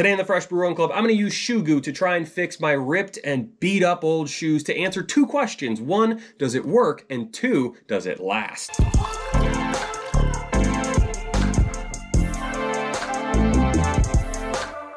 Today in the Fresh Brew Run Club, I'm going to use Shoe Goo to try and fix my ripped and beat up old shoes to answer two questions. One, does it work? And two, does it last?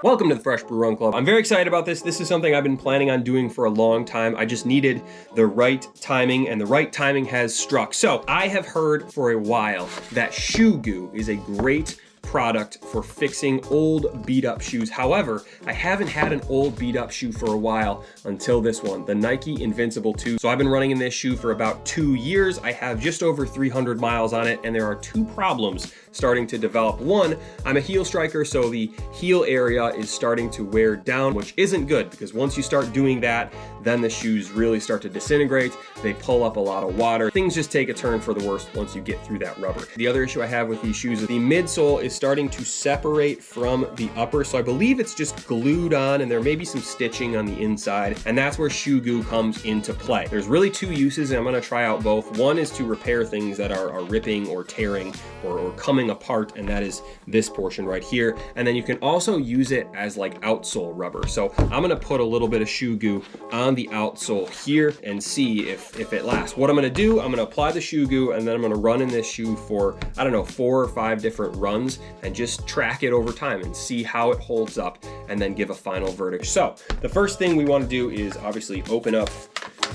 Welcome to the Fresh Brew Run Club. I'm very excited about this. This is something I've been planning on doing for a long time. I just needed the right timing, and the right timing has struck. So I have heard for a while that Shoe Goo is a great product for fixing old beat up shoes. However, I haven't had an old beat up shoe for a while until this one, the Nike Invincible 2. So I've been running in this shoe for about 2 years. I have just over 300 miles on it, and there are two problems starting to develop. One, I'm a heel striker, so the heel area is starting to wear down, which isn't good because once you start doing that, then the shoes really start to disintegrate. They pull up a lot of water. Things just take a turn for the worse once you get through that rubber. The other issue I have with these shoes is the midsole is starting to separate from the upper. So I believe it's just glued on, and there may be some stitching on the inside, and that's where Shoe Goo comes into play. There's really two uses, and I'm gonna try out both. One is to repair things that are ripping or tearing or coming apart, and that is this portion right here. And then you can also use it as like outsole rubber. So I'm gonna put a little bit of Shoe Goo on the outsole here and see if it lasts. What I'm gonna do, I'm gonna apply the Shoe Goo, and then I'm gonna run in this shoe for, I don't know, 4 or 5 different runs and just track it over time and see how it holds up, and then give a final verdict. So the first thing we wanna do is obviously open up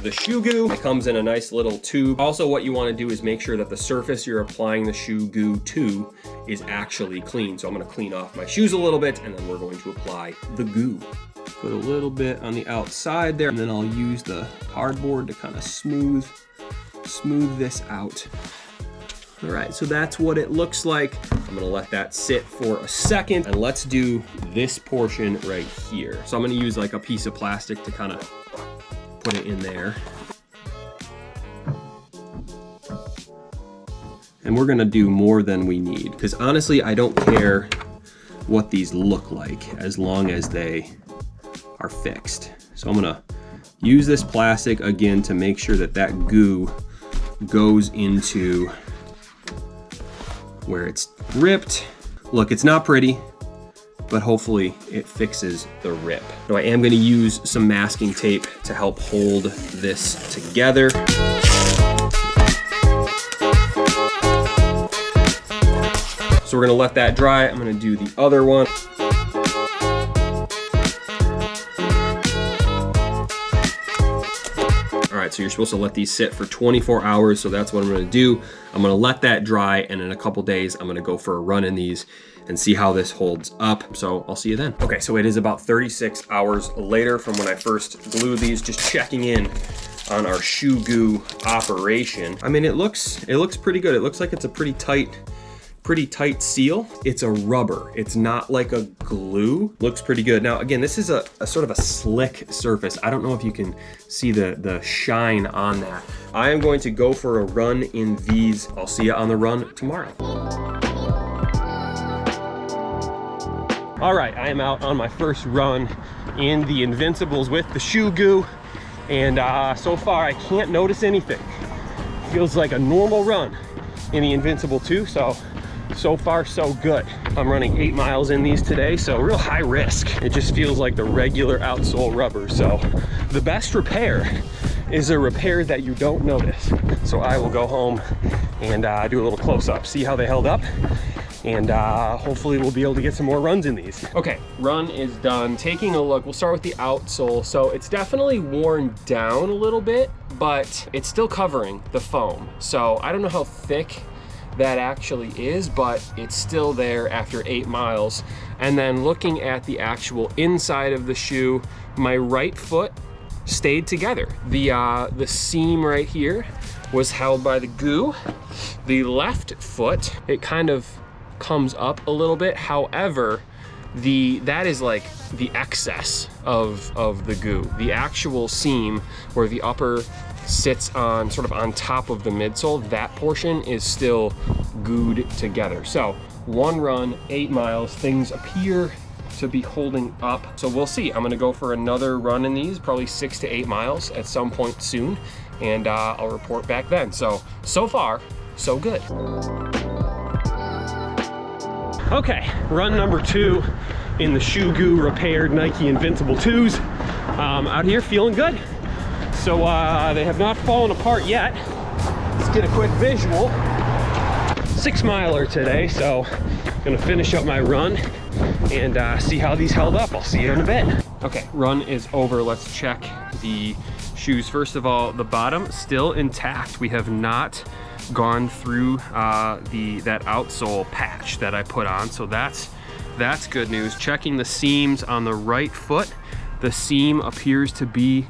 the Shoe Goo. It comes in a nice little tube. Also, what you want to do is make sure that the surface you're applying the Shoe Goo to is actually clean. So I'm going to clean off my shoes a little bit, and then we're going to apply the goo. Put a little bit on the outside there, and then I'll use the cardboard to kind of smooth this out. All right, so that's what it looks like. I'm gonna let that sit for a second, and let's do this portion right here. So I'm gonna use like a piece of plastic to kind of put it in there. And we're gonna do more than we need, because honestly, I don't care what these look like as long as they are fixed. So I'm gonna use this plastic again to make sure that that goo goes into where it's ripped. Look, it's not pretty, but hopefully it fixes the rip. Now I am gonna use some masking tape to help hold this together. So we're gonna let that dry. I'm gonna do the other one. All right, so you're supposed to let these sit for 24 hours, so that's what I'm gonna do. I'm gonna let that dry, and in a couple days, I'm gonna go for a run in these and see how this holds up. So I'll see you then. Okay, so it is about 36 hours later from when I first glued these, just checking in on our Shoe Goo operation. I mean, it looks pretty good. It looks like it's a pretty tight seal. It's a rubber. It's not like a glue. Looks pretty good. Now, again, this is a sort of a slick surface. I don't know if you can see the shine on that. I am going to go for a run in these. I'll see you on the run tomorrow. All right, I am out on my first run in the Invincibles with the Shoe Goo, and so far I can't notice anything. Feels like a normal run in the Invincible 2, so far so good. I'm running 8 miles in these today, so real high risk. It just feels like the regular outsole rubber. So the best repair is a repair that you don't notice. So I will go home and do a little close-up, see how they held up, and hopefully we'll be able to get some more runs in these. Okay, run is done. Taking a look, we'll start with the outsole. So it's definitely worn down a little bit, but it's still covering the foam. So I don't know how thick that actually is, but it's still there after 8 miles. And then looking at the actual inside of the shoe, my right foot stayed together. The seam right here was held by the goo. The left foot, it kind of comes up a little bit. However, that is like the excess of the goo. The actual seam where the upper sits on sort of on top of the midsole, that portion is still gooed together. So 1 run, 8 miles, things appear to be holding up. So we'll see. I'm gonna go for another run in these, probably 6 to 8 miles at some point soon, and I'll report back then. So far, so good. Okay, run number 2 in the Shoe Goo repaired Nike Invincible 2s. Out here feeling good. So they have not fallen apart yet. Let's get a quick visual. 6 miler today, so gonna finish up my run and see how these held up. I'll see you in a bit. Okay, run is over. Let's check the shoes. First of all, the bottom still intact. We have not gone through that outsole patch that I put on, so that's good news. Checking the seams on the right foot, the seam appears to be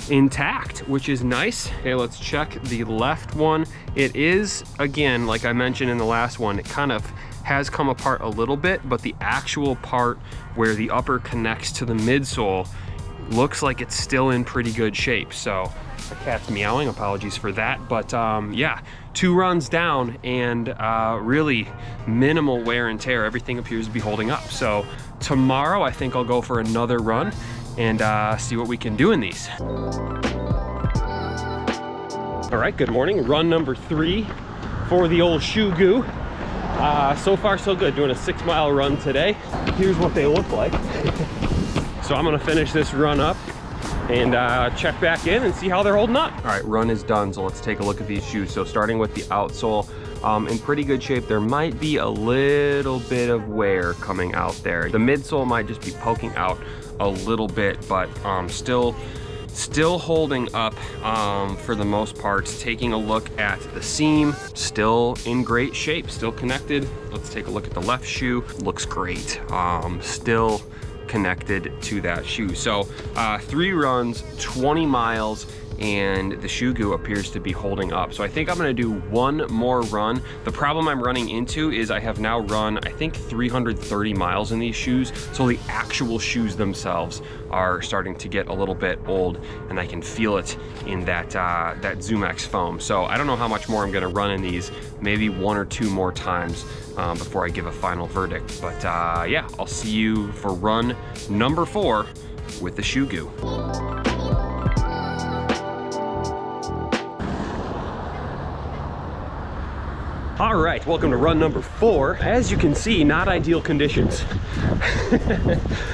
intact, which is nice. Okay, let's check the left one. It is, again, like I mentioned in the last one, it kind of has come apart a little bit, but the actual part where the upper connects to the midsole looks like it's still in pretty good shape. So the cat's meowing, apologies for that, but yeah, 2 runs down and really minimal wear and tear. Everything appears to be holding up. So tomorrow I think I'll go for another run and see what we can do in these. All right, good morning. Run number 3 for the old Shoe Goo. So far so good, doing a 6 mile run today. Here's what they look like. So I'm gonna finish this run up and check back in and see how they're holding up. All right, run is done, so let's take a look at these shoes. So starting with the outsole, in pretty good shape. There might be a little bit of wear coming out there. The midsole might just be poking out a little bit, but still holding up for the most part. Taking a look at the seam, still in great shape, still connected. Let's take a look at the left shoe. Looks great. Still connected to that shoe. So 3 runs, 20 miles, and the Shoe Goo appears to be holding up. So I think I'm gonna do 1 more run. The problem I'm running into is I have now run, I think, 330 miles in these shoes. So the actual shoes themselves are starting to get a little bit old, and I can feel it in that Zoom X foam. So I don't know how much more I'm gonna run in these, maybe 1 or 2 more times before I give a final verdict. But yeah, I'll see you for run number 4 with the Shoe Goo. All right, welcome to run number 4. As you can see, not ideal conditions.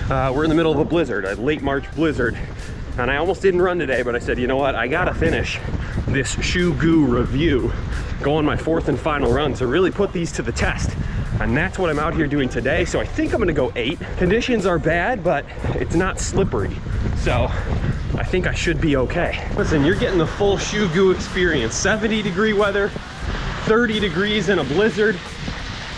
We're in the middle of a blizzard, a late March blizzard. And I almost didn't run today, but I said, you know what? I gotta finish this Shoe Goo review. Go on my 4th and final run to really put these to the test. And that's what I'm out here doing today. So I think I'm gonna go 8. Conditions are bad, but it's not slippery. So I think I should be okay. Listen, you're getting the full Shoe Goo experience. 70-degree weather, 30 degrees in a blizzard.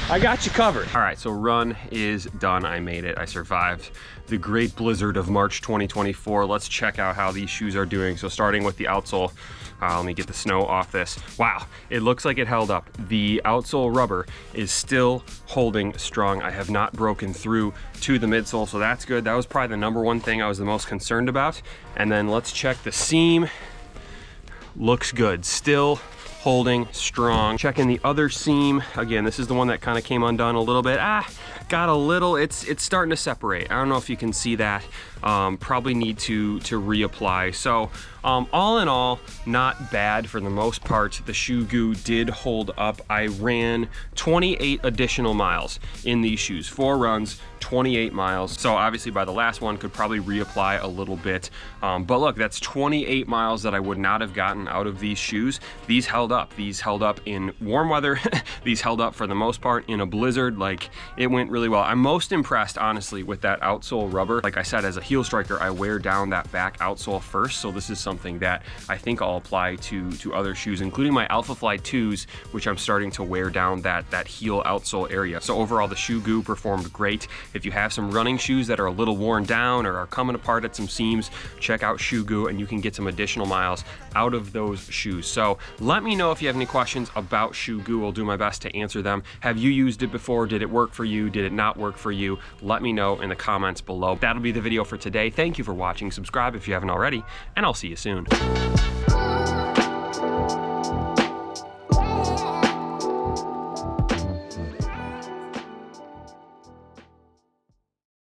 I got you covered. All right, so run is done. I made it. I survived the great blizzard of March 2024. Let's check out how these shoes are doing. So starting with the outsole, let me get the snow off this. Wow, it looks like it held up. The outsole rubber is still holding strong. I have not broken through to the midsole, so that's good. That was probably the #1 thing I was the most concerned about. And then let's check the seam. Looks good. Still holding strong. Checking the other seam. Again, this is the one that kind of came undone a little bit. Got a little, it's starting to separate. I don't know if you can see that. Probably need to reapply. So all in all, not bad for the most part. The Shoe Goo did hold up. I ran 28 additional miles in these shoes. 4 runs, 28 miles. So obviously by the last one could probably reapply a little bit. But look, that's 28 miles that I would not have gotten out of these shoes. These held up. These held up in warm weather. These held up for the most part in a blizzard. Like, it went really well. I'm most impressed, honestly, with that outsole rubber. Like I said, as a heel striker, I wear down that back outsole first. So this is something that I think I'll apply to other shoes, including my Alpha Fly 2s, which I'm starting to wear down that heel outsole area. So overall, the Shoe Goo performed great. If you have some running shoes that are a little worn down or are coming apart at some seams, check out Shoe Goo and you can get some additional miles out of those shoes. So let me know if you have any questions about Shoe Goo. I'll do my best to answer them. Have you used it before? Did it work for you? Did it not work for you? Let me know in the comments below. That'll be the video for today. Thank you for watching. Subscribe if you haven't already, and I'll see you soon.